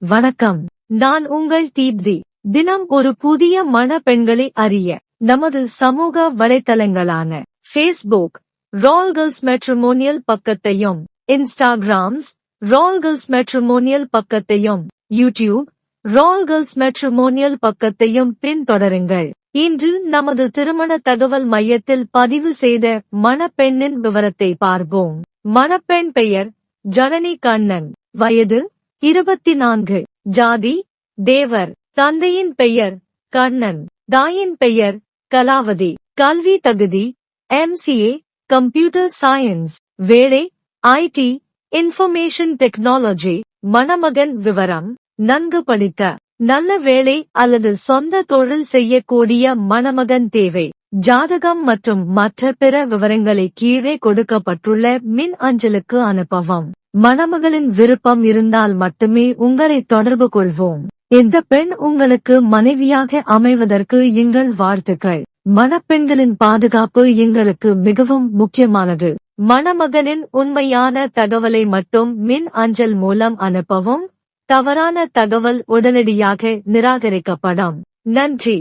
வணக்கம், நான் உங்கள் தீப்தி. தினம் ஒரு புதிய மணப்பெண்களை அறிய நமது சமூக வலைத்தளங்களான Facebook ரால் கேர்ள்ஸ் மேட்ரிமோனியல் பக்கத்தையும், இன்ஸ்டாகிராம்ஸ் ரால் கேர்ள்ஸ் மேட்ரிமோனியல் பக்கத்தையும், யூடியூப் ரால் கேர்ள்ஸ் மேட்ரிமோனியல் பக்கத்தையும் பின்தொடருங்கள். இன்று நமது திருமண தகவல் மையத்தில் பதிவு செய்த மணப்பெண்ணின் விவரத்தை பார்ப்போம். மணப்பெண் பெயர் ஜனனி கண்ணன். வயது 24. ஜாதி தேவர். தந்தையின் பெயர் கண்ணன். தாயின் பெயர் கலாவதி. கல்வி தகுதி MCA கம்ப்யூட்டர் சயின்ஸ். வேலை IT இன்ஃபர்மேஷன் டெக்னாலஜி. மணமகன் விவரம்: நன்கு படித்த, நல்ல வேலை அல்லது சொந்த தொழில் செய்யக்கூடிய மணமகன் தேவை. ஜாதகம் மற்றும் மற்ற பிற விவரங்களை கீழே கொடுக்கப்பட்டுள்ள மின் அஞ்சலுக்கு அனுப்பவும். மணமகளின் விருப்பம் இருந்தால் மட்டுமே உங்களை தொடர்பு கொள்வோம். இந்த பெண் உங்களுக்கு மனைவியாக அமைவதற்கு எங்கள் வாழ்த்துக்கள். மணப்பெண்களின் பாதுகாப்பு எங்களுக்கு மிகவும் முக்கியமானது. மணமகனின் உண்மையான தகவலை மட்டும் மின் அஞ்சல் மூலம் அனுப்பவும். தவறான தகவல் உடனடியாக நிராகரிக்கப்படும். நன்றி.